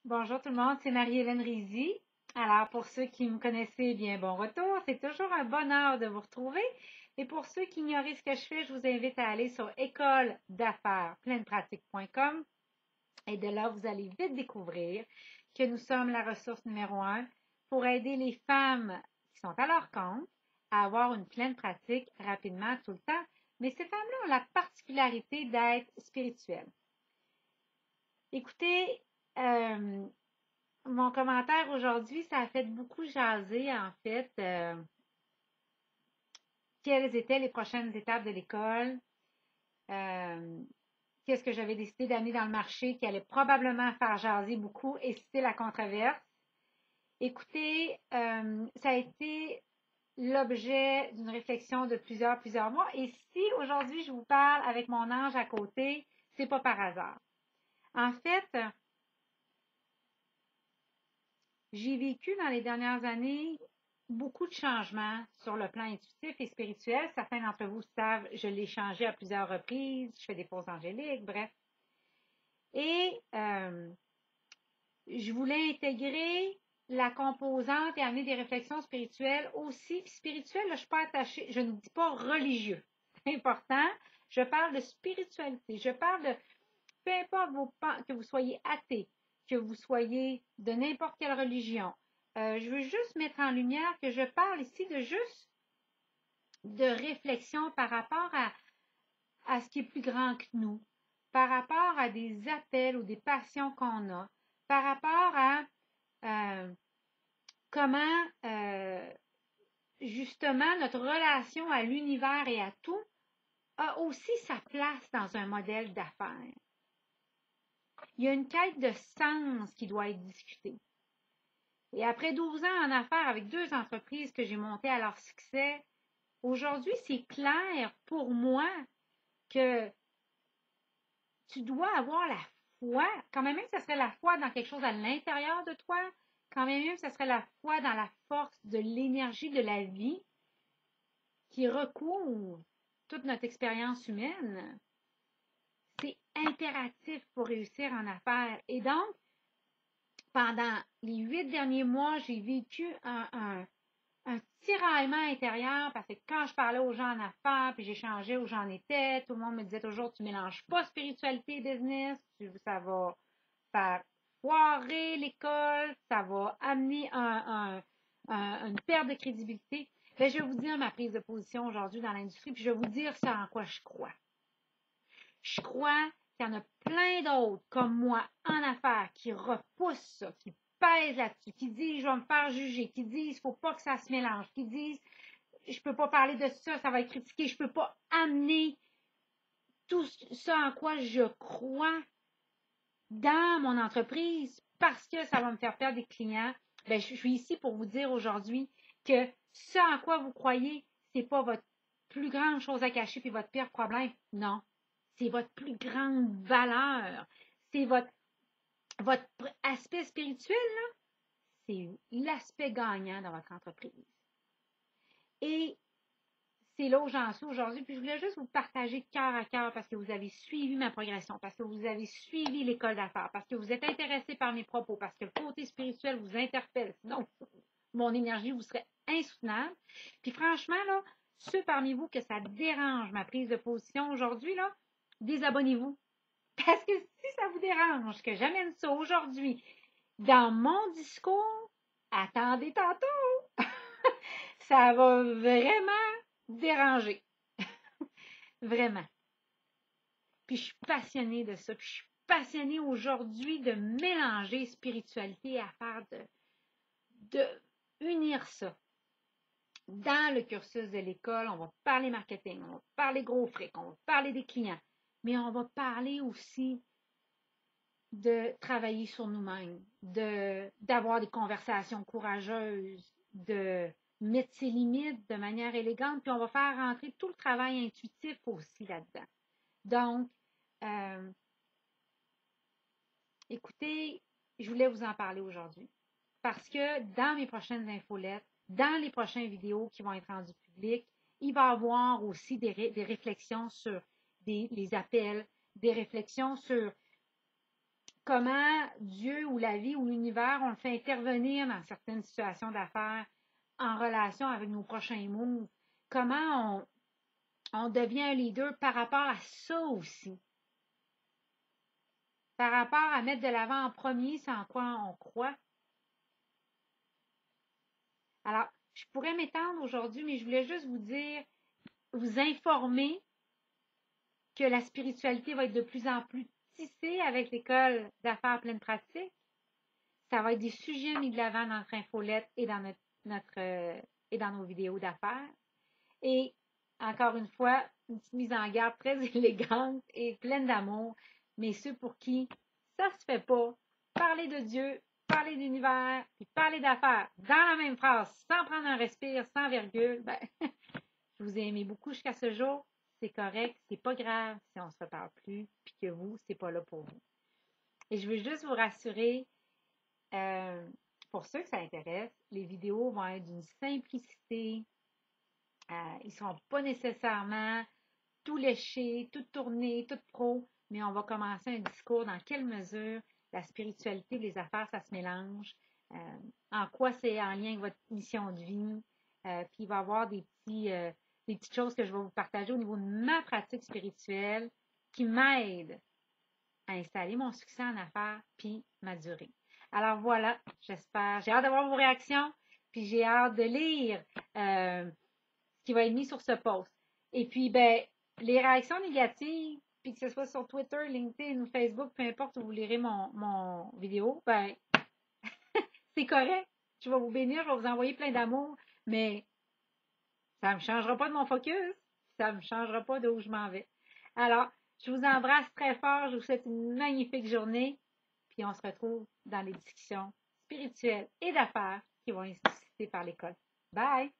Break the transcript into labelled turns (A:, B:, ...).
A: Bonjour tout le monde, c'est Marie-Hélène Rizy. Alors, pour ceux qui me connaissaient, bien bon retour. C'est toujours un bonheur de vous retrouver. Et pour ceux qui ignoraient ce que je fais, je vous invite à aller sur école d'affaires pleine-pratique.com et de là, vous allez vite découvrir que nous sommes la ressource numéro 1 pour aider les femmes qui sont à leur compte à avoir une pleine pratique rapidement tout le temps. Mais ces femmes-là ont la particularité d'être spirituelles. Écoutez, mon commentaire aujourd'hui, ça a fait beaucoup jaser, en fait, quelles étaient les prochaines étapes de l'école, qu'est-ce que j'avais décidé d'amener dans le marché qui allait probablement faire jaser beaucoup et c'est la controverse. Écoutez, ça a été l'objet d'une réflexion de plusieurs mois. Et si aujourd'hui je vous parle avec mon ange à côté, c'est pas par hasard. En fait, j'ai vécu dans les dernières années beaucoup de changements sur le plan intuitif et spirituel. Certains d'entre vous savent, je l'ai changé à plusieurs reprises. Je fais des pauses angéliques, bref. Et je voulais intégrer la composante et amener des réflexions spirituelles aussi. Puis spirituel, là, je ne suis pas attachée, je ne dis pas religieux. C'est important. Je parle de spiritualité. Je parle de, peu importe que vous soyez athée, que vous soyez de n'importe quelle religion. Je veux juste mettre en lumière que je parle ici de réflexion par rapport à ce qui est plus grand que nous, par rapport à des appels ou des passions qu'on a, par rapport à comment justement notre relation à l'univers et à tout a aussi sa place dans un modèle d'affaires. Il y a une quête de sens qui doit être discutée. Et après 12 ans en affaires avec 2 entreprises que j'ai montées à leur succès, aujourd'hui, c'est clair pour moi que tu dois avoir la foi, quand même que ce serait la foi dans quelque chose à l'intérieur de toi, quand même que ce serait la foi dans la force de l'énergie de la vie qui recouvre toute notre expérience humaine. C'est impératif pour réussir en affaires. Et donc, pendant les 8 derniers mois, j'ai vécu un tiraillement intérieur parce que quand je parlais aux gens en affaires, puis j'échangeais où j'en étais, tout le monde me disait toujours, tu mélanges pas spiritualité et business, ça va faire foirer l'école, ça va amener une perte de crédibilité. Bien, je vais vous dire ma prise de position aujourd'hui dans l'industrie, puis je vais vous dire ce en quoi je crois. Je crois qu'il y en a plein d'autres comme moi en affaires qui repoussent ça, qui pèsent là-dessus, qui disent je vais me faire juger, qui disent il ne faut pas que ça se mélange, qui disent je ne peux pas parler de ça, ça va être critiqué, je ne peux pas amener tout ça en quoi je crois dans mon entreprise parce que ça va me faire perdre des clients. Bien, je suis ici pour vous dire aujourd'hui que ce en quoi vous croyez, ce n'est pas votre plus grande chose à cacher puis votre pire problème. Non. C'est votre plus grande valeur. C'est votre aspect spirituel, là. C'est l'aspect gagnant dans votre entreprise. Et c'est là où j'en suis aujourd'hui. Puis je voulais juste vous partager cœur à cœur parce que vous avez suivi ma progression, parce que vous avez suivi l'école d'affaires, parce que vous êtes intéressé par mes propos, parce que le côté spirituel vous interpelle. Sinon, mon énergie vous serait insoutenable. Puis franchement, là, ceux parmi vous que ça dérange ma prise de position aujourd'hui, là, désabonnez-vous. Parce que si ça vous dérange que j'amène ça aujourd'hui dans mon discours, attendez tantôt. Ça va vraiment déranger. Vraiment. Puis je suis passionnée de ça. Puis je suis passionnée aujourd'hui de mélanger spiritualité et affaires, de unir ça. Dans le cursus de l'école, on va parler marketing, on va parler gros fric, on va parler des clients, mais on va parler aussi de travailler sur nous-mêmes, d'avoir des conversations courageuses, de mettre ses limites de manière élégante, puis on va faire rentrer tout le travail intuitif aussi là-dedans. Donc, écoutez, je voulais vous en parler aujourd'hui parce que dans mes prochaines infolettes, dans les prochaines vidéos qui vont être rendues publiques, il va y avoir aussi des réflexions sur les appels, des réflexions sur comment Dieu ou la vie ou l'univers, on le fait intervenir dans certaines situations d'affaires en relation avec nos prochains moves. Comment on devient un leader par rapport à ça aussi. Par rapport à mettre de l'avant en premier, c'est en quoi on croit. Alors, je pourrais m'étendre aujourd'hui, mais je voulais juste vous dire, vous informer que la spiritualité va être de plus en plus tissée avec l'école d'affaires pleine pratique. Ça va être des sujets mis de l'avant dans notre infolette et dans et dans nos vidéos d'affaires. Et encore une fois, une petite mise en garde très élégante et pleine d'amour, mais ceux pour qui ça se fait pas, parler de Dieu, parler d'univers, puis parler d'affaires dans la même phrase, sans prendre un respire, sans virgule, ben, je vous ai aimé beaucoup jusqu'à ce jour. C'est correct, c'est pas grave si on ne se reparle plus, puis que vous, c'est pas là pour vous. Et je veux juste vous rassurer, pour ceux que ça intéresse, les vidéos vont être d'une simplicité. Ils ne seront pas nécessairement tout léchés, tout tournés, tout pro, mais on va commencer un discours dans quelle mesure la spiritualité et les affaires, ça se mélange, en quoi c'est en lien avec votre mission de vie, puis il va y avoir des petites choses que je vais vous partager au niveau de ma pratique spirituelle qui m'aident à installer mon succès en affaires puis ma durée. Alors voilà, j'espère. J'ai hâte d'avoir vos réactions, puis j'ai hâte de lire ce qui va être mis sur ce post. Et puis, ben, les réactions négatives, puis que ce soit sur Twitter, LinkedIn ou Facebook, peu importe où vous lirez mon vidéo, ben, c'est correct. Je vais vous bénir, je vais vous envoyer plein d'amour, mais ça ne me changera pas de mon focus. Ça ne me changera pas d'où je m'en vais. Alors, je vous embrasse très fort. Je vous souhaite une magnifique journée. Puis on se retrouve dans les discussions spirituelles et d'affaires qui vont être suscitées par l'école. Bye!